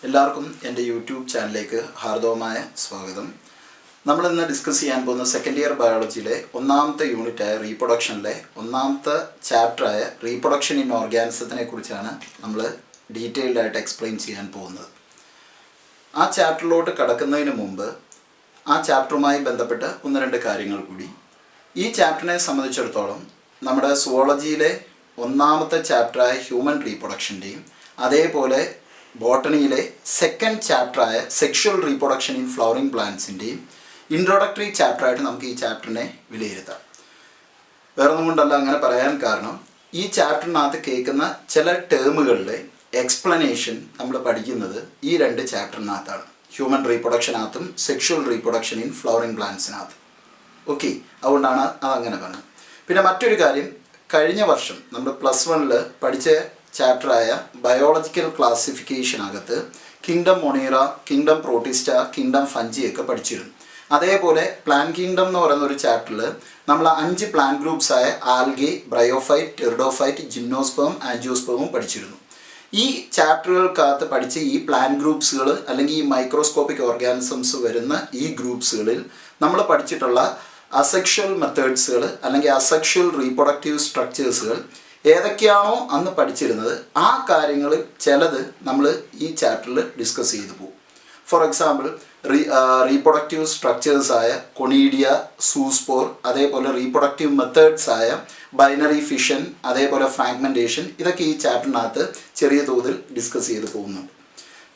എല്ലാവർക്കും എൻ്റെ യൂട്യൂബ് ചാനലിലേക്ക് ഹാർദവമായ സ്വാഗതം. നമ്മൾ ഇന്ന് ഡിസ്കസ് ചെയ്യാൻ പോകുന്ന സെക്കൻഡ് ഇയർ ബയോളജിയിലെ ഒന്നാമത്തെ യൂണിറ്റായ റീപ്രൊഡക്ഷനിലെ ഒന്നാമത്തെ ചാപ്റ്ററായ റീപ്രൊഡക്ഷൻ ഇൻ ഓർഗാനിസത്തിനെ കുറിച്ചാണ് നമ്മൾ ഡീറ്റെയിൽഡ് ആയിട്ട് എക്സ്പ്ലെയിൻ ചെയ്യാൻ പോകുന്നത്. ആ ചാപ്റ്ററിലോട്ട് കടക്കുന്നതിന് മുമ്പ് ആ ചാപ്റ്ററുമായി ബന്ധപ്പെട്ട് ഒന്ന് രണ്ട് കാര്യങ്ങൾ കൂടി. ഈ ചാപ്റ്ററിനെ സംബന്ധിച്ചിടത്തോളം നമ്മുടെ സുവോളജിയിലെ ഒന്നാമത്തെ ചാപ്റ്ററായ ഹ്യൂമൻ റീപ്രൊഡക്ഷൻ്റെയും അതേപോലെ ബോട്ടണിയിലെ സെക്കൻഡ് ചാപ്റ്ററായ സെക്ഷുവൽ റീപ്രൊഡക്ഷൻ ഇൻ ഫ്ലവറിംഗ് പ്ലാന്റ്സിൻ്റെയും ഇൻട്രൊഡക്ടറി ചാപ്റ്ററായിട്ട് നമുക്ക് ഈ ചാപ്റ്ററിനെ വിലയിരുത്താം. വേറൊന്നും കൊണ്ടല്ല അങ്ങനെ പറയാൻ കാരണം, ഈ ചാപ്റ്ററിനകത്ത് കേൾക്കുന്ന ചില ടേമുകളുടെ എക്സ്പ്ലനേഷൻ നമ്മൾ പഠിക്കുന്നത് ഈ രണ്ട് ചാപ്റ്ററിനകത്താണ്, ഹ്യൂമൻ റീപ്രൊഡക്ഷനകത്തും സെക്ഷുവൽ റീപ്രൊഡക്ഷൻ ഇൻ ഫ്ലവറിംഗ് പ്ലാന്റ്സിനകത്തും. ഓക്കെ, അതുകൊണ്ടാണ് അതങ്ങനെ പറഞ്ഞത്. പിന്നെ മറ്റൊരു കാര്യം, കഴിഞ്ഞ വർഷം നമ്മൾ +1 പഠിച്ച ചാപ്റ്ററായ ബയോളജിക്കൽ ക്ലാസിഫിക്കേഷനകത്ത് kingdom monera, kingdom protista, kingdom fungi ഒക്കെ പഠിച്ചിരുന്നു. അതേപോലെ പ്ലാൻ കിങ്ഡം എന്ന് പറയുന്ന ഒരു ചാപ്റ്ററിൽ നമ്മൾ 5 പ്ലാൻ ഗ്രൂപ്പ്സ് ആയ ആൽഗെ, ബ്രയോഫൈറ്റ്, ടെറിഡോഫൈറ്റ്, ജിംനോസ്പേം, ആൻജിയോസ്പേമും പഠിച്ചിരുന്നു. ഈ ചാപ്റ്ററുകൾക്കകത്ത് പഠിച്ച ഈ പ്ലാൻ ഗ്രൂപ്പ്സുകൾ അല്ലെങ്കിൽ ഈ മൈക്രോസ്കോപ്പിക് ഓർഗാനിസംസ് വരുന്ന ഈ ഗ്രൂപ്പ്സുകളിൽ നമ്മൾ പഠിച്ചിട്ടുള്ള അസെക്ഷൽ മെത്തേഡ്സുകൾ അല്ലെങ്കിൽ അസെക്ഷൽ റീപ്രൊഡക്റ്റീവ് സ്ട്രക്ചേഴ്സുകൾ ഏതൊക്കെയാണോ അന്ന് പഠിച്ചിരുന്നത് ആ കാര്യങ്ങളിൽ ചിലത് നമ്മൾ ഈ ചാപ്റ്ററിൽ ഡിസ്കസ് ചെയ്തു പോകും. ഫോർ എക്സാമ്പിൾ റീപ്രൊഡക്റ്റീവ് സ്ട്രക്ചേഴ്സായ കൊണീഡിയ, സൂസ്പോർ, അതേപോലെ റീപ്രൊഡക്റ്റീവ് മെത്തേഡ്സ് ആയ ബൈനറി ഫിഷൻ, അതേപോലെ ഫ്രാഗ്മെൻറ്റേഷൻ, ഇതൊക്കെ ഈ ചാപ്റ്ററിനകത്ത് ചെറിയ തോതിൽ ഡിസ്കസ് ചെയ്ത് പോകുന്നുണ്ട്.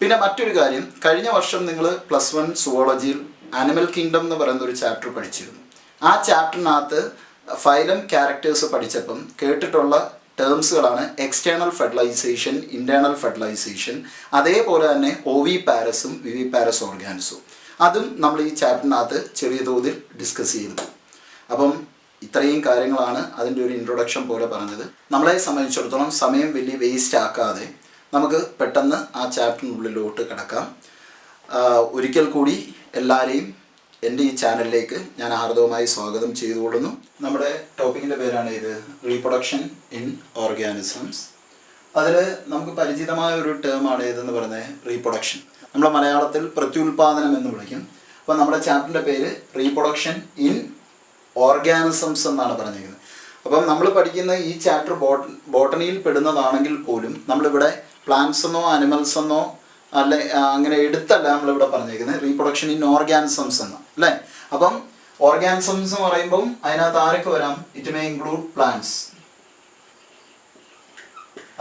പിന്നെ മറ്റൊരു കാര്യം, കഴിഞ്ഞ വർഷം നിങ്ങൾ +1 സുവോളജിയിൽ ആനിമൽ കിങ്ഡം എന്ന് പറയുന്ന ഒരു ചാപ്റ്റർ പഠിച്ചിരുന്നു. ആ ചാപ്റ്ററിനകത്ത് ഫൈലം ക്യാരക്ടേഴ്സ് പഠിച്ചപ്പം കേട്ടിട്ടുള്ള ടേംസുകളാണ് എക്സ്റ്റേണൽ ഫെർട്ടിലൈസേഷൻ, ഇൻറ്റേർണൽ ഫെർട്ടിലൈസേഷൻ, അതേപോലെ തന്നെ ഓവി പാരസും വിവി പാരസ് ഓർഗാനിസും. അതും നമ്മൾ ഈ ചാപ്റ്ററിനകത്ത് ചെറിയ തോതിൽ ഡിസ്കസ് ചെയ്തു. അപ്പം ഇത്രയും കാര്യങ്ങളാണ് അതിൻ്റെ ഒരു ഇൻട്രൊഡക്ഷൻ പോലെ പറഞ്ഞത്. നമ്മളെ സംബന്ധിച്ചിടത്തോളം സമയം വലിയ വേസ്റ്റ് ആക്കാതെ നമുക്ക് പെട്ടെന്ന് ആ ചാപ്റ്ററിനുള്ളിലോട്ട് കിടക്കാം. ഒരിക്കൽ കൂടി എല്ലാവരെയും എൻ്റെ ഈ ചാനലിലേക്ക് ഞാൻ ഹാർദവമായി സ്വാഗതം ചെയ്തുകൊള്ളുന്നു. നമ്മുടെ ടോപ്പിക്കിൻ്റെ പേരാണ് ഇത്, റീപ്രൊഡക്ഷൻ ഇൻ ഓർഗാനിസംസ്. അതിൽ നമുക്ക് പരിചിതമായ ഒരു ടേമാണ് ഏതെന്ന് പറയുന്നത് റീപ്രൊഡക്ഷൻ. നമ്മൾ മലയാളത്തിൽ പ്രത്യുൽപാദനം എന്ന് വിളിക്കും. അപ്പോൾ നമ്മുടെ ചാപ്റ്ററിൻ്റെ പേര് റീപ്രൊഡക്ഷൻ ഇൻ ഓർഗാനിസംസ് എന്നാണ് പറഞ്ഞിരിക്കുന്നത്. അപ്പം നമ്മൾ പഠിക്കുന്ന ഈ ചാപ്റ്റർ ബോട്ടണിയിൽ പെടുന്നതാണെങ്കിൽ പോലും നമ്മളിവിടെ പ്ലാന്റ്സ് എന്നോ അനിമൽസ് എന്നോ അല്ലെ അങ്ങനെ എടുത്തല്ല നമ്മളിവിടെ പറഞ്ഞിരിക്കുന്നത്, റീപ്രൊഡക്ഷൻ ഇൻ ഓർഗാനിസംസ് എന്ന് അല്ലേ. അപ്പം ഓർഗാനിസംസ് എന്ന് പറയുമ്പം അതിനകത്ത് ആരൊക്കെ വരാം? ഇറ്റ് മേ ഇൻക്ലൂഡ് പ്ലാന്റ്സ്,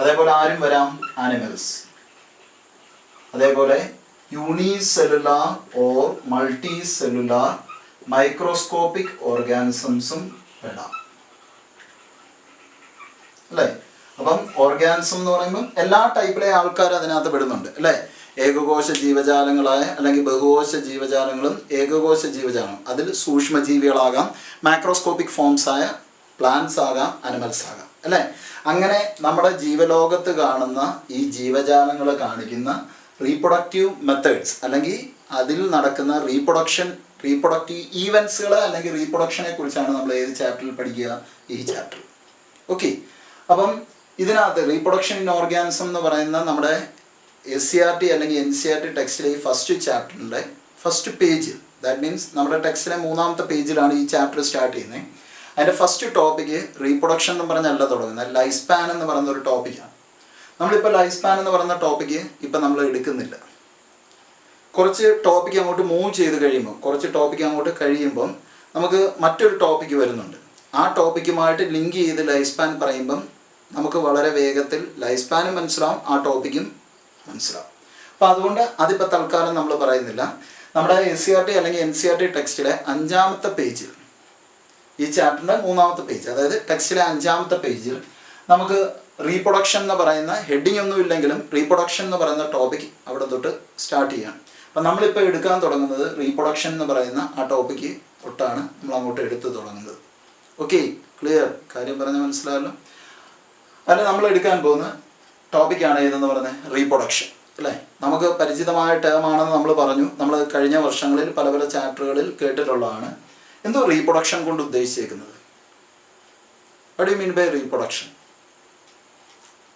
അതേപോലെ ആരും വരാം? ആനിമൽസ്, അതേപോലെ unicellular or multicellular microscopic ഓർഗാനിസംസും വരാം അല്ലേ. അപ്പം ഓർഗാനിസം എന്ന് പറയുമ്പം എല്ലാ ടൈപ്പിലെ ആൾക്കാർ അതിനകത്ത് പെടുന്നുണ്ട് അല്ലേ. ഏകകോശ ജീവജാലങ്ങളായ അല്ലെങ്കിൽ ബഹുകോശ ജീവജാലങ്ങളും ഏകകോശ ജീവജാലം, അതിൽ സൂക്ഷ്മജീവികളാകാം, മാക്രോസ്കോപ്പിക് ഫോംസ് ആയ പ്ലാന്റ്സ് ആകാം, അനിമൽസ് ആകാം അല്ലേ. അങ്ങനെ നമ്മുടെ ജീവലോകത്ത് കാണുന്ന ഈ ജീവജാലങ്ങൾ കാണിക്കുന്ന റീപ്രൊഡക്റ്റീവ് മെത്തേഡ്സ് അല്ലെങ്കിൽ അതിൽ നടക്കുന്ന റീപ്രൊഡക്റ്റീവ് ഈവൻസുകൾ അല്ലെങ്കിൽ റീപ്രൊഡക്ഷനെ കുറിച്ചാണ് നമ്മൾ ഏത് ചാപ്റ്ററിൽ പഠിക്കുക? ഈ ചാപ്റ്റർ. ഓക്കെ, അപ്പം ഇതിനകത്ത് റീപ്രൊഡക്ഷൻ ഇൻ ഓർഗാനിസം എന്ന് പറയുന്ന നമ്മുടെ SCERT അല്ലെങ്കിൽ NCERT ടെക്സ്റ്റിലെ ഈ ഫസ്റ്റ് ചാപ്റ്ററിൻ്റെ ഫസ്റ്റ് പേജ്, ദാറ്റ് മീൻസ് നമ്മുടെ ടെക്സ്റ്റിലെ 3ാമത്തെ പേജിലാണ് ഈ ചാപ്റ്റർ സ്റ്റാർട്ട് ചെയ്യുന്നത്. അതിൻ്റെ ഫസ്റ്റ് ടോപ്പിക്ക് റീപ്രൊഡക്ഷൻ എന്ന് പറഞ്ഞല്ല തുടങ്ങുന്നത്, ലൈഫ് സ്പാൻ എന്ന് പറയുന്ന ഒരു ടോപ്പിക്കാണ്. നമ്മളിപ്പോൾ ലൈഫ് സ്പാൻ എന്ന് പറയുന്ന ടോപ്പിക്ക് ഇപ്പം നമ്മൾ എടുക്കുന്നില്ല. കുറച്ച് ടോപ്പിക്ക് അങ്ങോട്ട് മൂവ് ചെയ്ത് കഴിയുമ്പോൾ, കുറച്ച് ടോപ്പിക്ക് അങ്ങോട്ട് കഴിയുമ്പം നമുക്ക് മറ്റൊരു ടോപ്പിക്ക് വരുന്നുണ്ട്. ആ ടോപ്പിക്കുമായിട്ട് ലിങ്ക് ചെയ്ത് ലൈഫ് സ്പാൻ പറയുമ്പം നമുക്ക് വളരെ വേഗത്തിൽ ലൈഫ് സ്പാനും മനസ്സിലാവും, ആ ടോപ്പിക്കും മനസ്സിലാവും. അപ്പോൾ അതുകൊണ്ട് അതിപ്പോൾ തൽക്കാലം നമ്മൾ പറയുന്നില്ല. നമ്മുടെ SCERT അല്ലെങ്കിൽ NCERT ടെക്സ്റ്റിലെ 5ാമത്തെ പേജിൽ, ഈ ചാപ്റ്ററിൻ്റെ 3ാമത്തെ പേജ്, അതായത് ടെക്സ്റ്റിലെ 5ാമത്തെ പേജിൽ നമുക്ക് റീപ്രൊഡക്ഷൻ എന്ന് പറയുന്ന ഹെഡിങ് ഒന്നും ഇല്ലെങ്കിലും റീപ്രൊഡക്ഷൻ എന്ന് പറയുന്ന ടോപ്പിക് അവിടെ തൊട്ട് സ്റ്റാർട്ട് ചെയ്യണം. അപ്പം നമ്മളിപ്പോൾ എടുക്കാൻ തുടങ്ങുന്നത് റീപ്രൊഡക്ഷൻ എന്ന് പറയുന്ന ആ ടോപ്പിക്ക് തൊട്ടാണ് നമ്മൾ അങ്ങോട്ട് എടുത്ത് തുടങ്ങുന്നത്. Okay, clear? കാര്യം പറഞ്ഞാൽ മനസ്സിലായല്ലോ. അല്ല, നമ്മൾ എടുക്കാൻ പോകുന്ന ടോപ്പിക്കാണ് ഏതെന്ന് പറയുന്നത് റീപ്രൊഡക്ഷൻ അല്ലേ. നമുക്ക് പരിചിതമായ ടേമാണെന്ന് നമ്മൾ പറഞ്ഞു. നമ്മൾ കഴിഞ്ഞ വർഷങ്ങളിൽ പല പല ചാപ്റ്ററുകളിൽ കേട്ടിട്ടുള്ളതാണ്. എന്തോ റീപ്രൊഡക്ഷൻ കൊണ്ട് ഉദ്ദേശിച്ചേക്കുന്നത്? What do you mean by reproduction?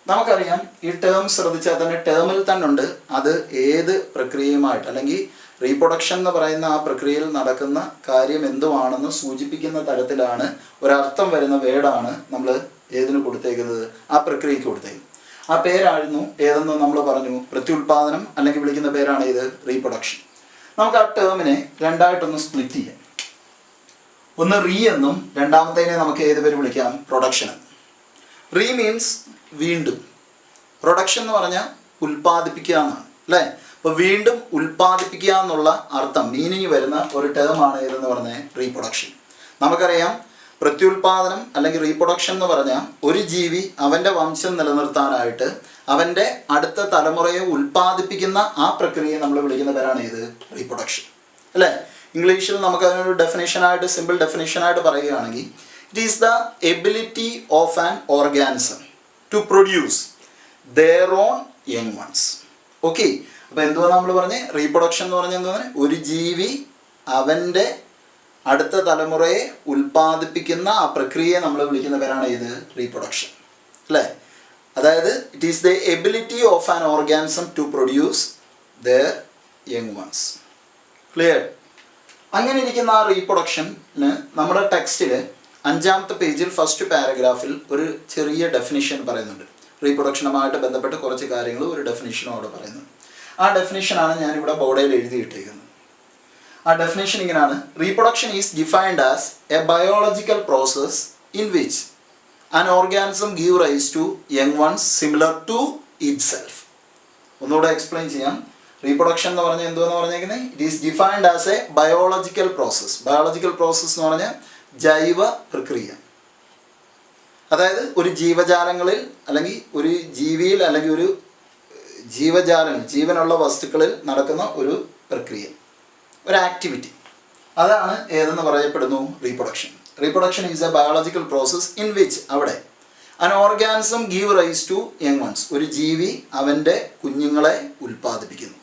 നമുക്കറിയാം ഈ ടേം ശ്രദ്ധിച്ചാൽ തന്നെ ടേമിൽ തന്നെ ഉണ്ട് അത് ഏത് പ്രക്രിയയുമായിട്ട് അല്ലെങ്കിൽ റീപ്രൊഡക്ഷൻ എന്ന് പറയുന്ന ആ പ്രക്രിയയിൽ നടക്കുന്ന കാര്യം എന്തുവാണെന്ന് സൂചിപ്പിക്കുന്ന തരത്തിലാണ് ഒരർത്ഥം വരുന്ന വേർഡാണ് നമ്മൾ ഏതിന് കൊടുത്തേക്കുന്നത്, ആ പ്രക്രിയയ്ക്ക് കൊടുത്തേക്കുന്നത്. ആ പേരായിരുന്നു ഏതെന്ന് നമ്മൾ പറഞ്ഞു, പ്രത്യുൽപാദനം, അല്ലെങ്കിൽ വിളിക്കുന്ന പേരാണ് ഇത് റീപ്രൊഡക്ഷൻ. നമുക്ക് ആ ടേമിനെ രണ്ടായിട്ടൊന്ന് സ്പ്ലിറ്റ് ചെയ്യാം. ഒന്ന് റീ എന്നും രണ്ടാമത്തേനെ നമുക്ക് ഏത് പേര് വിളിക്കാം, പ്രൊഡക്ഷൻ. റീ മീൻസ് വീണ്ടും, പ്രൊഡക്ഷൻ എന്ന് പറഞ്ഞാൽ ഉൽപ്പാദിപ്പിക്കുക എന്നാണ് അല്ലേ. അപ്പോൾ വീണ്ടും ഉൽപ്പാദിപ്പിക്കുക എന്നുള്ള അർത്ഥം മീനിങ് വരുന്ന ഒരു ടേമാണ് ഏതെന്ന് പറഞ്ഞാൽ റീപ്രൊഡക്ഷൻ. നമുക്കറിയാം പ്രത്യുൽപാദനം അല്ലെങ്കിൽ റീപ്രൊഡക്ഷൻ എന്ന് പറഞ്ഞാൽ ഒരു ജീവി അവൻ്റെ വംശം നിലനിർത്താനായിട്ട് അവൻ്റെ അടുത്ത തലമുറയെ ഉൽപ്പാദിപ്പിക്കുന്ന ആ പ്രക്രിയയെ നമ്മൾ വിളിക്കുന്ന പേരാണ് ഇത് റീപ്രൊഡക്ഷൻ അല്ലേ. ഇംഗ്ലീഷിൽ നമുക്ക് അതിനൊരു ഡെഫിനേഷനായിട്ട്, സിമ്പിൾ ഡെഫിനേഷനായിട്ട് പറയുകയാണെങ്കിൽ it is the ability of an organism to produce their own young ones. Okay, അപ്പോൾ എന്തുവാ നമ്മൾ പറഞ്ഞ് റീപ്രൊഡക്ഷൻ എന്ന് പറഞ്ഞാൽ എന്താണ്, ഒരു ജീവി അവൻ്റെ അടുത്ത തലമുറയെ ഉൽപ്പാദിപ്പിക്കുന്ന ആ പ്രക്രിയയെ നമ്മൾ വിളിക്കുന്ന പേരാണ് ഇത് റീപ്രൊഡക്ഷൻ അല്ലേ. അതായത് it is the ability of an organism to produce their young ones. Clear? അങ്ങനെ ഇരിക്കുന്ന ആ റീപ്രൊഡക്ഷന് നമ്മുടെ ടെക്സ്റ്റിൽ 5ാമത്തെ പേജിൽ ഫസ്റ്റ് പാരഗ്രാഫിൽ ഒരു ചെറിയ ഡെഫിനിഷൻ പറയുന്നുണ്ട്. റീപ്രൊഡക്ഷനുമായിട്ട് ബന്ധപ്പെട്ട് കുറച്ച് കാര്യങ്ങൾ ഒരു ഡെഫിനിഷനും അവിടെ പറയുന്നു. ആ ഡെഫിനിഷനാണ് ഞാനിവിടെ ബോർഡിൽ എഴുതിയിട്ടേക്കുന്നത്. ആ ഡെഫിനിഷൻ ഇങ്ങനെയാണ്: reproduction is defined as a biological process in which an organism give rise to young ones similar to itself. ഒന്നുകൂടെ എക്സ്പ്ലെയിൻ ചെയ്യാം. റീപ്രൊഡക്ഷൻ എന്ന് പറഞ്ഞാൽ എന്തുവെന്ന് പറഞ്ഞേക്കുന്നത്, it is defined as a biological process. Biological process എന്ന് പറഞ്ഞാൽ ജൈവ പ്രക്രിയ. അതായത് ഒരു ജീവജാലങ്ങളിൽ അല്ലെങ്കിൽ ഒരു ജീവിയിൽ അല്ലെങ്കിൽ ഒരു ജീവനുള്ള വസ്തുക്കളിൽ നടക്കുന്ന ഒരു പ്രക്രിയ, ഒരു ആക്ടിവിറ്റി. അതാണ് ഏതെന്ന് പറയപ്പെടുന്നു reproduction. Reproduction is A biological process in which അവിടെ an organism give rise to young ones. ഒരു ജീവി അവൻ്റെ കുഞ്ഞുങ്ങളെ ഉൽപ്പാദിപ്പിക്കുന്നു.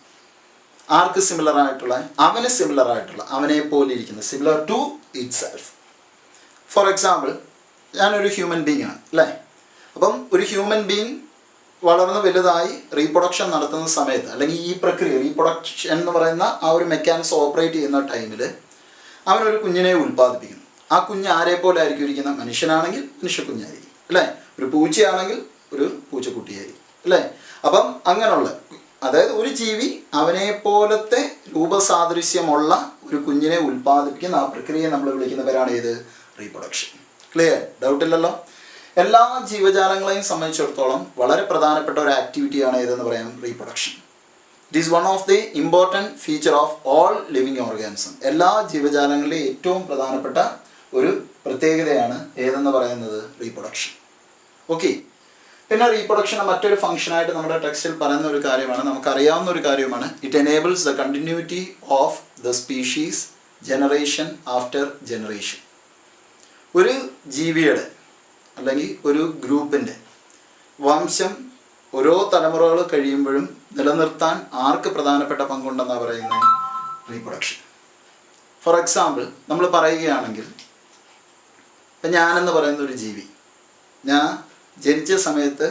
ആർക്ക് സിമിലർ ആയിട്ടുള്ള? അവന് സിമിലർ ആയിട്ടുള്ള, അവനെ പോലെ ഇരിക്കുന്ന, similar to itself. For example, ഞാനൊരു ഹ്യൂമൻ ബീങ് ആണ് അല്ലേ. അപ്പം ഒരു ഹ്യൂമൻ ബീങ് വളർന്ന് വലുതായി റീപ്രൊഡക്ഷൻ നടത്തുന്ന സമയത്ത്, അല്ലെങ്കിൽ ഈ പ്രക്രിയ റീപ്രൊഡക്ഷൻ എന്ന് പറയുന്ന ആ ഒരു മെക്കാനിസം ഓപ്പറേറ്റ് ചെയ്യുന്ന ടൈമിൽ അവനൊരു കുഞ്ഞിനെ ഉൽപ്പാദിപ്പിക്കുന്നു. ആ കുഞ്ഞ് ആരെ പോലെ ആയിരിക്കും ഇരിക്കുന്നത്? മനുഷ്യനാണെങ്കിൽ മനുഷ്യക്കുഞ്ഞായിരിക്കും അല്ലേ, ഒരു പൂച്ചയാണെങ്കിൽ ഒരു പൂച്ചക്കുട്ടിയായിരിക്കും അല്ലേ. അപ്പം അങ്ങനെയുള്ള, അതായത് ഒരു ജീവി അവനെ പോലത്തെ രൂപസാദൃശ്യമുള്ള ഒരു കുഞ്ഞിനെ ഉൽപ്പാദിപ്പിക്കുന്ന ആ പ്രക്രിയയെ നമ്മൾ വിളിക്കുന്ന പേരാണ് ഏത്? റീപ്രൊഡക്ഷൻ. ക്ലിയർ? ഡൗട്ടില്ലല്ലോ. എല്ലാ ജീവജാലങ്ങളെയും സംബന്ധിച്ചിടത്തോളം വളരെ പ്രധാനപ്പെട്ട ഒരു ആക്ടിവിറ്റിയാണ് ഏതെന്ന് പറയാം? Reproduction. It is one of the important feature of all living organism. എല്ലാ ജീവജാലങ്ങളിലെയും ഏറ്റവും പ്രധാനപ്പെട്ട ഒരു പ്രത്യേകതയാണ് ഏതെന്ന് പറയുന്നത്? റീപ്രൊഡക്ഷൻ. ഓക്കെ. പിന്നെ റീപ്രൊഡക്ഷന് മറ്റൊരു ഫംഗ്ഷനായിട്ട് നമ്മുടെ ടെക്സ്റ്റിൽ പറയുന്ന ഒരു കാര്യമാണ്, നമുക്കറിയാവുന്ന ഒരു കാര്യമാണ്. It enables the continuity of the species generation after generation. ഒരു ജീവിയുടെ അല്ലെങ്കിൽ ഒരു ഗ്രൂപ്പിൻ്റെ വംശം ഓരോ തലമുറകൾ കഴിയുമ്പോഴും നിലനിർത്താൻ ആർക്ക് പ്രധാനപ്പെട്ട പങ്കുണ്ടെന്നാണ് പറയുന്നത്? റീപ്രൊഡക്ഷൻ. ഫോർ എക്സാമ്പിൾ, നമ്മൾ പറയുകയാണെങ്കിൽ, ഇപ്പം ഞാനെന്ന് പറയുന്ന ഒരു ജീവി, ഞാൻ ജനിച്ച സമയത്ത്,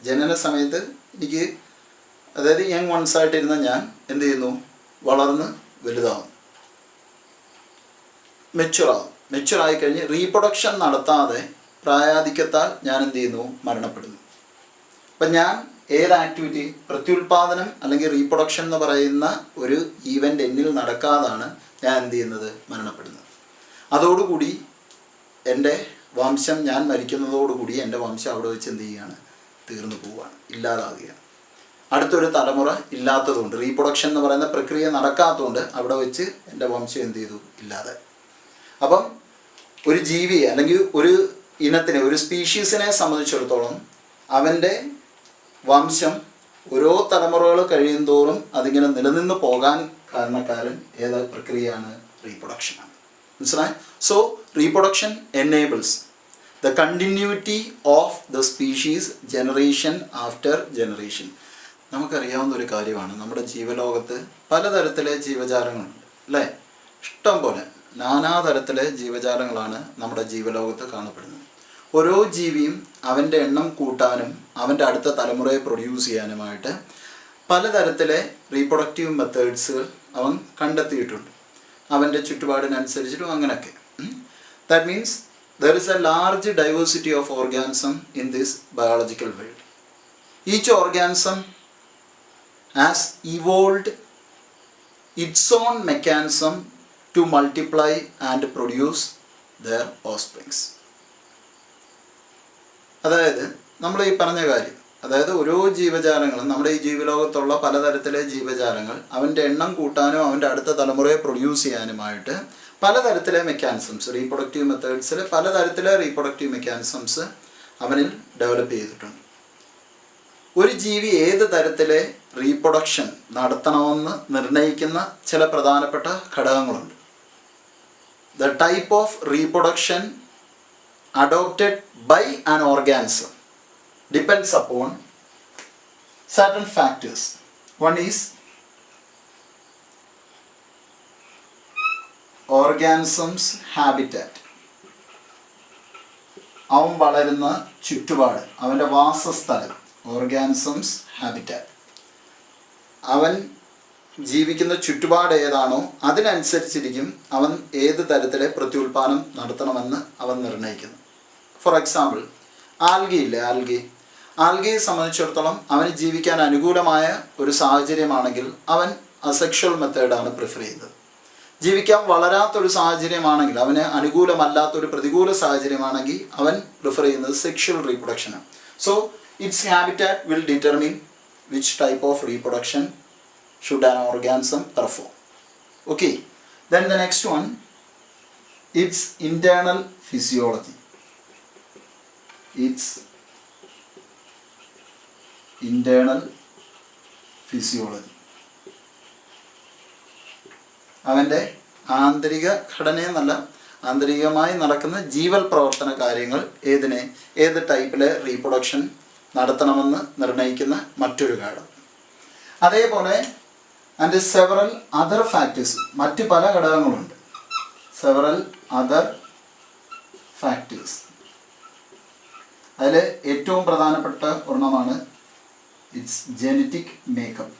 ജനന സമയത്ത് എനിക്ക്, അതായത് യങ് വൺസായിട്ടിരുന്ന ഞാൻ എന്ത് ചെയ്യുന്നു? വളർന്ന് വലുതാവും, മെച്യൂറാവും. മെച്യൂറായി കഴിഞ്ഞ് റീപ്രൊഡക്ഷൻ നടത്താതെ പ്രായാധിക്യത്താൽ ഞാൻ എന്ത് ചെയ്യുന്നു? മരണപ്പെടുന്നു. അപ്പം ഞാൻ ഏത് ആക്ടിവിറ്റി, പ്രത്യുൽപാദനം അല്ലെങ്കിൽ റീപ്രൊഡക്ഷൻ എന്ന് പറയുന്ന ഒരു ഈവൻ്റ് എന്നിൽ നടക്കാതാണ് ഞാൻ എന്ത് ചെയ്യുന്നത്? മരണപ്പെടുന്നത്. അതോടുകൂടി എൻ്റെ വംശം, ഞാൻ മരിക്കുന്നതോടുകൂടി എൻ്റെ വംശം അവിടെ വെച്ച് എന്ത് ചെയ്യുകയാണ്? തീർന്നു പോവുകയാണ്, ഇല്ലാതാവുകയാണ്. അടുത്തൊരു തലമുറ ഇല്ലാത്തതുകൊണ്ട്, റീപ്രൊഡക്ഷൻ എന്ന് പറയുന്ന പ്രക്രിയ നടക്കാത്തതുകൊണ്ട് അവിടെ വെച്ച് എൻ്റെ വംശം എന്ത് ചെയ്തു? ഇല്ലാതെ. അപ്പം ഒരു ജീവിയെ അല്ലെങ്കിൽ ഒരു ഇനത്തിനെ, ഒരു സ്പീഷീസിനെ സംബന്ധിച്ചിടത്തോളം അവൻ്റെ വംശം ഓരോ തലമുറകൾ കഴിയും തോറും അതിങ്ങനെ നിലനിന്ന് പോകാൻ കാരണക്കാരൻ ഏത് പ്രക്രിയയാണ്? റീപ്രൊഡക്ഷനാണ്. മനസ്സിലായി? So reproduction enables the continuity of the species generation after generation. നമുക്കറിയാവുന്ന ഒരു കാര്യമാണ്, നമ്മുടെ ജീവലോകത്ത് പലതരത്തിലെ ജീവജാലങ്ങളുണ്ട് അല്ലേ. ഇഷ്ടം പോലെ നാനാതരത്തിലെ ജീവജാലങ്ങളാണ് നമ്മുടെ ജീവലോകത്ത് കാണപ്പെടുന്നത്. ഓരോ ജീവിയും അവൻ്റെ എണ്ണം കൂട്ടാനും അവൻ്റെ അടുത്ത തലമുറയെ പ്രൊഡ്യൂസ് ചെയ്യാനുമായിട്ട് പലതരത്തിലെ റീപ്രൊഡക്റ്റീവ് മെത്തേഡ്സുകൾ അവൻ കണ്ടെത്തിയിട്ടുണ്ട്, അവൻ്റെ ചുറ്റുപാടിനനുസരിച്ചിട്ടും അങ്ങനെയൊക്കെ. That means there is a large diversity of organism in this biological world. Each organism has evolved its own mechanism to multiply and produce their offsprings. അതായത് നമ്മൾ ഈ പറഞ്ഞ കാര്യം, അതായത് ഓരോ ജീവജാലങ്ങളും നമ്മുടെ ഈ ജീവലോകത്തുള്ള പലതരത്തിലെ ജീവജാലങ്ങൾ അവൻ്റെ എണ്ണം കൂട്ടാനും അവൻ്റെ അടുത്ത തലമുറയെ പ്രൊഡ്യൂസ് ചെയ്യാനുമായിട്ട് പലതരത്തിലെ മെക്കാനിസംസ്, റീപ്രൊഡക്റ്റീവ് മെത്തേഡ്സിൽ പലതരത്തിലെ റീപ്രൊഡക്റ്റീവ് മെക്കാനിസംസ് അവനിൽ ഡെവലപ്പ് ചെയ്തിട്ടുണ്ട്. ഒരു ജീവി ഏത് തരത്തിലെ റീപ്രൊഡക്ഷൻ നടത്തണമെന്ന് നിർണ്ണയിക്കുന്ന ചില പ്രധാനപ്പെട്ട ഘടകങ്ങളുണ്ട്. The type of reproduction adopted by an organism depends upon certain factors. One is organism's habitat. അവൻ വളരുന്ന ചുറ്റുപാട്, അവൻ്റെ വാസസ്ഥലം, ഓർഗാനിസംസ് ഹാബിറ്റാറ്റ്. അവൻ ജീവിക്കുന്ന ചുറ്റുപാട് ഏതാണോ അതിനനുസരിച്ചിരിക്കും അവൻ ഏത് തരത്തിലെ പ്രത്യുൽപാദനം നടത്തണമെന്ന് അവൻ നിർണ്ണയിക്കുന്നു. ഫോർ എക്സാമ്പിൾ, ആൽഗയെ സംബന്ധിച്ചിടത്തോളം അവന് ജീവിക്കാൻ അനുകൂലമായ ഒരു സാഹചര്യമാണെങ്കിൽ അവൻ അസെക്ഷൽ മെത്തേഡാണ് പ്രിഫർ ചെയ്യുന്നത്. ജീവിക്കാൻ വളരാത്തൊരു സാഹചര്യമാണെങ്കിൽ, അവന് അനുകൂലമല്ലാത്തൊരു പ്രതികൂല സാഹചര്യമാണെങ്കിൽ അവൻ പ്രിഫർ ചെയ്യുന്നത് സെക്ഷൽ റീപ്രൊഡക്ഷനാണ്. So its habitat will determine which type of reproduction should an organism perform. Okay, then the next one, its internal physiology. Its internal physiology. അവൻ്റെ ആന്തരിക ഘടനയെന്നല്ല, ആന്തരികമായി നടക്കുന്ന ജീവൽ പ്രവർത്തന കാര്യങ്ങൾ ഏത് ടൈപ്പിലെ റീപ്രൊഡക്ഷൻ നടത്തണമെന്ന് നിർണ്ണയിക്കുന്ന മറ്റൊരു ഘടകം. അതേപോലെ ആൻഡ് സെവറൽ അതർ ഫാക്ടേഴ്സ്, മറ്റ് പല ഘടകങ്ങളുണ്ട്. സെവറൽ അതർ ഫാക്ടേഴ്സ്, അതിൽ ഏറ്റവും പ്രധാനപ്പെട്ട ഒരെണ്ണമാണ് ഇറ്റ്സ് ജെനറ്റിക് മേക്കപ്പ്.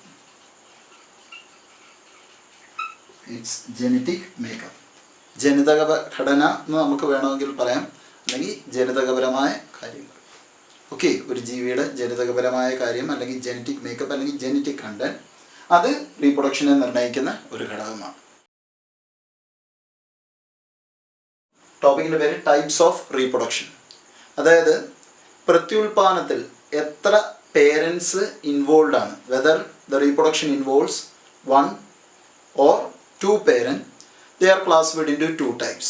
ജനിതക ഘടന എന്ന് നമുക്ക് വേണമെങ്കിൽ പറയാം, അല്ലെങ്കിൽ ജനിതകപരമായ കാര്യങ്ങൾ. ഓക്കെ, ഒരു ജീവിയുടെ ജനിതകപരമായ കാര്യം അല്ലെങ്കിൽ ജനറ്റിക് മേക്കപ്പ് അല്ലെങ്കിൽ ജനറ്റിക് കണ്ടന്റ്, അത് റീപ്രൊഡക്ഷനെ നിർണ്ണയിക്കുന്ന ഒരു ഘടകമാണ്. ടോപ്പിക്കിൻ്റെ പേര് ടൈപ്സ് ഓഫ് റീപ്രൊഡക്ഷൻ. അതായത് പ്രത്യുൽപാദനത്തിൽ എത്ര പേരൻസ് ഇൻവോൾവ് ആണ്, whether the reproduction involves 1 or 2 parents, they are classified into 2 types.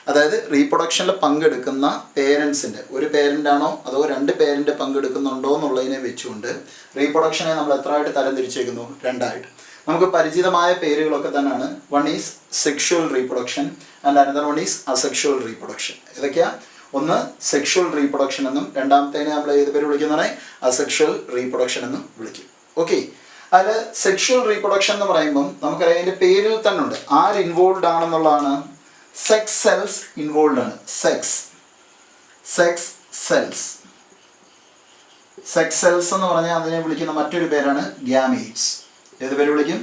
അതായത് റീപ്രൊഡക്ഷനിൽ പങ്കെടുക്കുന്ന പേരൻസിൻ്റെ, ഒരു പേരൻ്റാണോ അതോ 2 പേരൻ്റ് പങ്കെടുക്കുന്നുണ്ടോ എന്നുള്ളതിനെ വെച്ചുകൊണ്ട് റീപ്രൊഡക്ഷനെ നമ്മൾ എത്രയായിട്ട് തരംതിരിച്ചേക്കുന്നു? 2 ആയിട്ട്. നമുക്ക് പരിചിതമായ പേരുകളൊക്കെ തന്നെയാണ്. One is sexual reproduction and another one is asexual reproduction. ഏതൊക്കെയാ? ഒന്ന് സെക്ഷുവൽ റീപ്രൊഡക്ഷൻ എന്നും രണ്ടാമത്തേനെ നമ്മൾ ഏത് പേര് വിളിക്കുന്നതാണ്? അസെക്ഷുവൽ റീപ്രൊഡക്ഷൻ എന്നും വിളിക്കും. ഓക്കെ, അതിൽ സെക്ഷുവൽ റീപ്രൊഡക്ഷൻ എന്ന് പറയുമ്പം നമുക്കറിയാം അതിൻ്റെ പേരിൽ തന്നെ ഉണ്ട് ആര് ഇൻവോൾവ് ആണെന്നുള്ളതാണ്. സെക്സ് സെൽസ് ഇൻവോൾവ് ആണ്. സെക്സ് സെൽസ് എന്ന് പറഞ്ഞാൽ അതിനെ വിളിക്കുന്ന മറ്റൊരു പേരാണ് ഗ്യാമീറ്റ്സ്. ഏത് പേര് വിളിക്കും?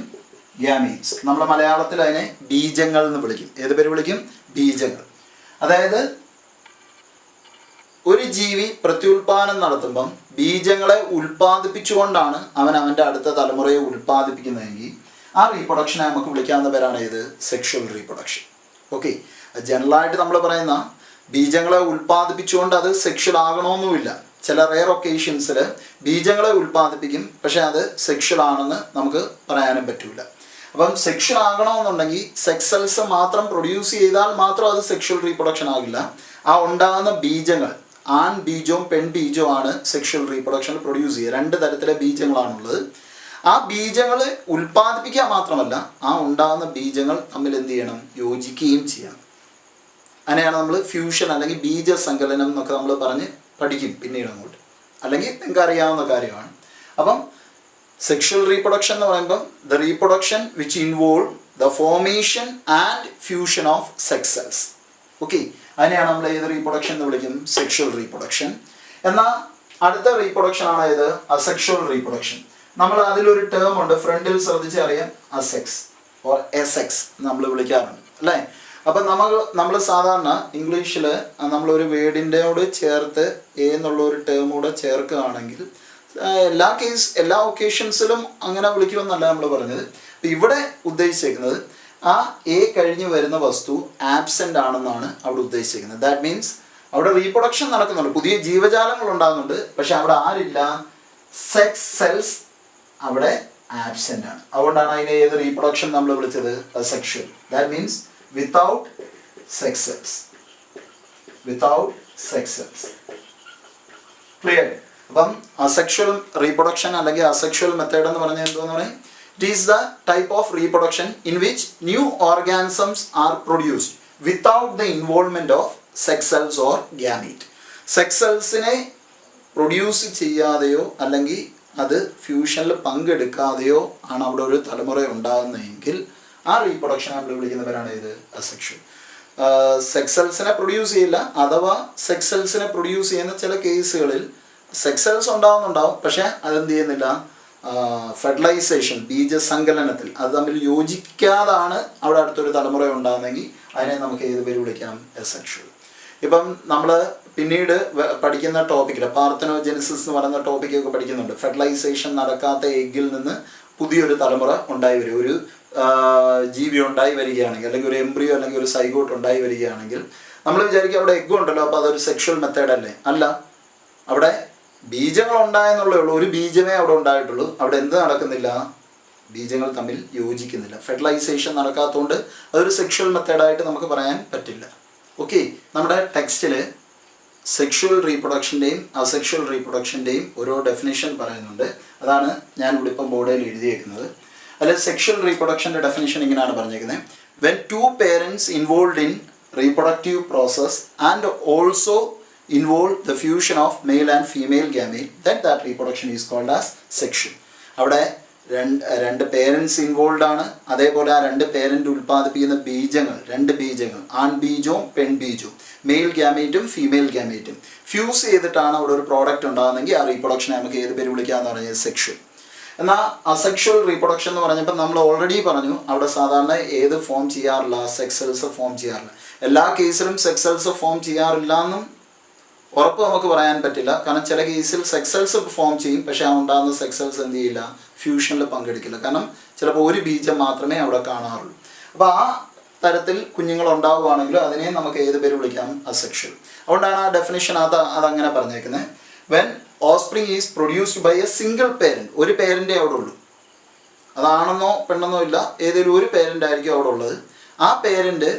ഗ്യാമീറ്റ്സ്. നമ്മുടെ മലയാളത്തിൽ അതിനെ ബീജങ്ങൾ എന്ന് വിളിക്കും. ഏത് പേര് വിളിക്കും? ബീജങ്ങൾ. അതായത് ഒരു ജീവി പ്രത്യുൽപാദനം നടത്തുമ്പം ബീജങ്ങളെ ഉൽപ്പാദിപ്പിച്ചുകൊണ്ടാണ് അവൻ്റെ അടുത്ത തലമുറയെ ഉൽപ്പാദിപ്പിക്കുന്നതെങ്കിൽ ആ റീപ്രൊഡക്ഷനെ നമുക്ക് വിളിക്കാവുന്ന പേരാണ് ഏത്? Sexual reproduction. ഓക്കെ, ജനറലായിട്ട് നമ്മൾ പറയുന്ന ബീജങ്ങളെ ഉൽപ്പാദിപ്പിച്ചുകൊണ്ട് അത് സെക്ഷൽ ആകണമെന്നുമില്ല. ചില റെയർ ഒക്കേഷൻസിൽ ബീജങ്ങളെ ഉൽപ്പാദിപ്പിക്കും, പക്ഷേ അത് സെക്ഷൽ ആണെന്ന് നമുക്ക് പറയാനും പറ്റില്ല. അപ്പം സെക്ഷൽ ആകണമെന്നുണ്ടെങ്കിൽ സെക്സ് സെൽസ് മാത്രം പ്രൊഡ്യൂസ് ചെയ്താൽ മാത്രം അത് സെക്ഷൽ റീപ്രൊഡക്ഷൻ ആകില്ല. ആ ഉണ്ടാകുന്ന ബീജങ്ങൾ, ആൺ ബീജവും പെൺ ബീജവും ആണ് സെക്ഷൽ റീപ്രൊഡക്ഷൻ പ്രൊഡ്യൂസ് ചെയ്യുക. 2 തരത്തിലെ ബീജങ്ങളാണുള്ളത്. ആ ബീജങ്ങൾ ഉൽപ്പാദിപ്പിക്കുക മാത്രമല്ല, ആ ഉണ്ടാകുന്ന ബീജങ്ങൾ തമ്മിൽ എന്ത് ചെയ്യണം? യോജിക്കുകയും ചെയ്യണം. അങ്ങനെയാണ് നമ്മൾ ഫ്യൂഷൻ അല്ലെങ്കിൽ ബീജസങ്കലനം എന്നൊക്കെ നമ്മൾ പറഞ്ഞ് പഠിക്കും പിന്നീട് അങ്ങോട്ട്, അല്ലെങ്കിൽ നിങ്ങൾക്ക് അറിയാവുന്ന കാര്യമാണ്. അപ്പം സെക്ഷൽ റീപ്രൊഡക്ഷൻ എന്ന് പറയുമ്പം the reproduction which involve the formation and fusion of sex cells. Okay, അതിനെയാണ് നമ്മൾ ഏത് റീപ്രൊഡക്ഷൻ എന്ന് വിളിക്കും? Sexual reproduction. എന്നാൽ അടുത്ത റീപ്രൊഡക്ഷൻ ആണ് ഏത്? Asexual reproduction. നമ്മൾ അതിലൊരു ടേം ഉണ്ട്, ഫ്രണ്ടിൽ ശ്രദ്ധിച്ച് അറിയാം, അസെക്സ് ഓർ എസെക്സ് നമ്മൾ വിളിക്കാറുണ്ട് അല്ലേ. അപ്പം നമ്മൾ സാധാരണ ഇംഗ്ലീഷിൽ നമ്മളൊരു വേർഡിൻ്റെയോട് ചേർത്ത് എ എന്നുള്ള ഒരു ടേം കൂടെ ചേർക്കുകയാണെങ്കിൽ എല്ലാ ഒക്കേഷൻസിലും അങ്ങനെ വിളിക്കുമെന്നല്ല നമ്മൾ പറഞ്ഞത്. ഇവിടെ ഉദ്ദേശിച്ചിരിക്കുന്നത് ആ എ കഴിഞ്ഞ് വരുന്ന വസ്തു ആബ്സെൻ്റ് ആണെന്നാണ് അവിടെ ഉദ്ദേശിക്കുന്നത്. ദാറ്റ് മീൻസ് അവിടെ റീപ്രൊഡക്ഷൻ നടക്കുന്നുണ്ട്, പുതിയ ജീവജാലങ്ങൾ ഉണ്ടാകുന്നുണ്ട്, പക്ഷെ അവിടെ ആരില്ല? സെക്സ് സെൽസ് അവിടെ ആബ്സെൻ്റ് ആണ്. അതുകൊണ്ടാണ് അതിനെ ഏത് റീപ്രൊഡക്ഷൻ നമ്മൾ വിളിച്ചത്? Asexual. That means without sex cells. Without sex cells. Clear? അപ്പം അസെക്ഷൽ റീപ്രൊഡക്ഷൻ അല്ലെങ്കിൽ അസെക്ഷൽ മെത്തേഡ് എന്ന് പറഞ്ഞാൽ എന്താണെന്ന് പറയും? It is the type of reproduction in which new organisms are produced without the involvement of sex cells or gamete. Sex cellsനെ produce ചെയ്യാതെയോ അല്ലെങ്കിൽ അത് ഫ്യൂഷനിൽ പങ്കെടുക്കാതെയോ ആണ് അവിടെ ഒരു തലമുറ ഉണ്ടാകുന്നതെങ്കിൽ ആ റീപ്രൊഡക്ഷൻ നമ്മൾ വിളിക്കുന്നവരാണ് ഇത് അസെക്ഷൽ. സെക്സ് സെൽസിനെ പ്രൊഡ്യൂസ് ചെയ്യില്ല, അഥവാ സെക്സ് സെൽസിനെ പ്രൊഡ്യൂസ് ചെയ്യുന്ന ചില കേസുകളിൽ സെക്സ് സെൽസ് ഉണ്ടാകുന്നുണ്ടാവും, പക്ഷേ അതെന്ത് ചെയ്യുന്നില്ല? ഫെർട്ടിലൈസേഷൻ, ബീജസങ്കലനത്തിൽ അത് തമ്മിൽ യോജിക്കാതാണ് അവിടെ അടുത്തൊരു തലമുറ ഉണ്ടാകുന്നെങ്കിൽ അതിനെ നമുക്ക് ഏത് പേര് വിളിക്കാം? അസെക്ഷൽ. ഇപ്പം നമ്മൾ പിന്നീട് പഠിക്കുന്ന ടോപ്പിക്കിൽ പാർത്തനോജെനിസിസ് എന്ന് പറയുന്ന ടോപ്പിക്കൊക്കെ പഠിക്കുന്നുണ്ട്. ഫെർട്ടിലൈസേഷൻ നടക്കാത്ത എഗ്ഗിൽ നിന്ന് പുതിയൊരു തലമുറ ഉണ്ടായി വരും, ഒരു ജീവി ഉണ്ടായി വരികയാണെങ്കിൽ, അല്ലെങ്കിൽ ഒരു എംബ്രിയോ അല്ലെങ്കിൽ ഒരു സൈഗോട്ട് ഉണ്ടായി വരികയാണെങ്കിൽ നമ്മൾ വിചാരിക്കും അവിടെ എഗ്ഗ് ഉണ്ടല്ലോ, അപ്പോൾ അതൊരു സെക്ഷൽ മെത്തേഡ് അല്ലേ? അല്ല, അവിടെ ബീജങ്ങൾ ഉണ്ടായെന്നുള്ളേ ഉള്ളൂ, ഒരു ബീജമേ അവിടെ ഉണ്ടായിട്ടുള്ളൂ. അവിടെ എന്ത് നടക്കുന്നില്ല? ബീജങ്ങൾ തമ്മിൽ യോജിക്കുന്നില്ല. ഫെർട്ടിലൈസേഷൻ നടക്കാത്തതുകൊണ്ട് അതൊരു സെക്ഷൽ മെത്തേഡായിട്ട് നമുക്ക് പറയാൻ പറ്റില്ല. ഓക്കെ, നമ്മുടെ ടെക്സ്റ്റിൽ സെക്ഷൽ റീപ്രൊഡക്ഷൻ്റെയും അസെക്ഷൽ റീപ്രൊഡക്ഷൻ്റെയും ഓരോ ഡെഫിനേഷൻ പറയുന്നുണ്ട്. അതാണ് ഞാൻ ഇവിടെ ഇപ്പം ബോർഡിൽ എഴുതിയേക്കുന്നത്. അതിൽ സെക്ഷൽ റീപ്രൊഡക്ഷൻ്റെ ഡെഫിനേഷൻ ഇങ്ങനെയാണ് പറഞ്ഞേക്കുന്നത്: when two parents involve in reproductive process and also involve the fusion of male and female gamete, that reproduction is called as sexual. അവിടെ രണ്ട് പേരൻസ് ഇൻവോൾവ് ആണ്, അതേപോലെ ആ രണ്ട് പേരൻ്റ് ഉൽപ്പാദിപ്പിക്കുന്ന ബീജങ്ങൾ, രണ്ട് ബീജങ്ങൾ, ആൺബീജവും പെൺബീജവും, മെയിൽ ഗ്യാമേറ്റും ഫീമെയിൽ ഗ്യാമേറ്റും ഫ്യൂസ് ചെയ്തിട്ടാണ് അവിടെ ഒരു പ്രോഡക്റ്റ് ഉണ്ടാകുന്നെങ്കിൽ ആ റീപ്രൊഡക്ഷനെ നമുക്ക് ഏത് പേര് വിളിക്കാമെന്ന് പറഞ്ഞത്? സെക്ഷൽ. എന്നാൽ അസെക്ഷൽ റീപ്രൊഡക്ഷൻ എന്ന് പറഞ്ഞപ്പോൾ നമ്മൾ ഓൾറെഡി പറഞ്ഞു അവിടെ സാധാരണ ഏത് ഫോം ചെയ്യാറില്ല? സെക്സ് സെൽസ് ഫോം ചെയ്യാറില്ല. എല്ലാ കേസിലും സെക്സ് സെൽസ് ഫോം ചെയ്യാറില്ല എന്നും ഉറപ്പ് നമുക്ക് പറയാൻ പറ്റില്ല. കാരണം ചില കേസിൽ സെക്സ് സെൽസ് ഫോം ചെയ്യും, പക്ഷേ ആ ഉണ്ടാകുന്ന സെക്സ് സെൽസ് എന്ത് ചെയ്യില്ല? ഫ്യൂഷനിൽ പങ്കെടുക്കില്ല. കാരണം ചിലപ്പോൾ ഒരു ബീജം മാത്രമേ അവിടെ കാണാറുള്ളൂ. അപ്പോൾ ആ തരത്തിൽ കുഞ്ഞുങ്ങൾ ഉണ്ടാവുകയാണെങ്കിൽ അതിനെ നമുക്ക് ഏത് പേര് വിളിക്കാം? അസെക്ഷൽ. അതുകൊണ്ടാണ് ആ ഡെഫിനിഷൻ അതങ്ങനെ പറഞ്ഞേക്കുന്നത്. When offspring is produced by a single parent, ഒരു പേരൻ്റേ അവിടെ ഉള്ളൂ, അതാണെന്നോ പെണ്ണെന്നോ ഇല്ല, ഏതെങ്കിലും ഒരു പേരൻ്റ് ആയിരിക്കും അവിടെ ഉള്ളത്. ആ പേരൻ്റ്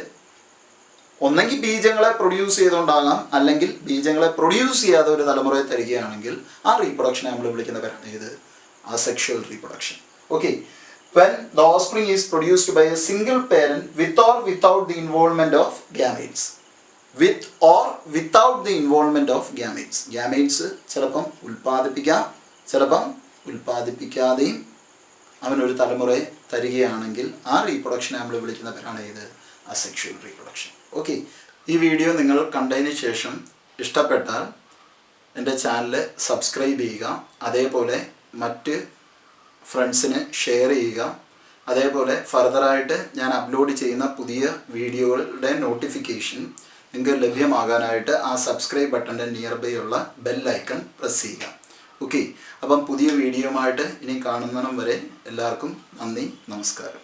ഒന്നെങ്കിൽ ബീജങ്ങളെ പ്രൊഡ്യൂസ് ചെയ്തുകൊണ്ടാകാം, അല്ലെങ്കിൽ ബീജങ്ങളെ പ്രൊഡ്യൂസ് ചെയ്യാതെ ഒരു തലമുറയെ തരികയാണെങ്കിൽ ആ റീപ്രൊഡക്ഷനെ നമ്മൾ വിളിക്കുന്നവരാണ് ഇത് asexual reproduction. Okay, when the offspring is produced by a single parent with or without the involvement of gametes. With or without the involvement of gametes. Gametes ചിലപ്പം ഉൽപ്പാദിപ്പിക്കാം, ചിലപ്പം ഉൽപ്പാദിപ്പിക്കാതെയും അവനൊരു തലമുറയെ തരികയാണെങ്കിൽ ആ റീപ്രൊഡക്ഷനെ നമ്മൾ വിളിക്കുന്നവരാണ് ഇത് അസെക്ഷൽ റീപ്രൊഡക്ഷൻ. ഓക്കെ, ഈ വീഡിയോ നിങ്ങൾ കണ്ടതിന് ശേഷം ഇഷ്ടപ്പെട്ടാൽ എൻ്റെ ചാനൽ സബ്സ്ക്രൈബ് ചെയ്യുക, അതേപോലെ മറ്റ് ഫ്രണ്ട്സിന് ഷെയർ ചെയ്യുക. അതേപോലെ ഫർദറായിട്ട് ഞാൻ അപ്ലോഡ് ചെയ്യുന്ന പുതിയ വീഡിയോകളുടെ നോട്ടിഫിക്കേഷൻ നിങ്ങൾക്ക് ലഭ്യമാകാനായിട്ട് ആ സബ്സ്ക്രൈബ് ബട്ടൻ്റെ നിയർ ബൈ ഉള്ള ബെൽ ഐക്കൺ പ്രസ് ചെയ്യുക. ഓക്കെ, അപ്പം പുതിയ വീഡിയോയുമായിട്ട് ഇനി കാണുന്നിടം വരെ എല്ലാവർക്കും നന്ദി, നമസ്കാരം.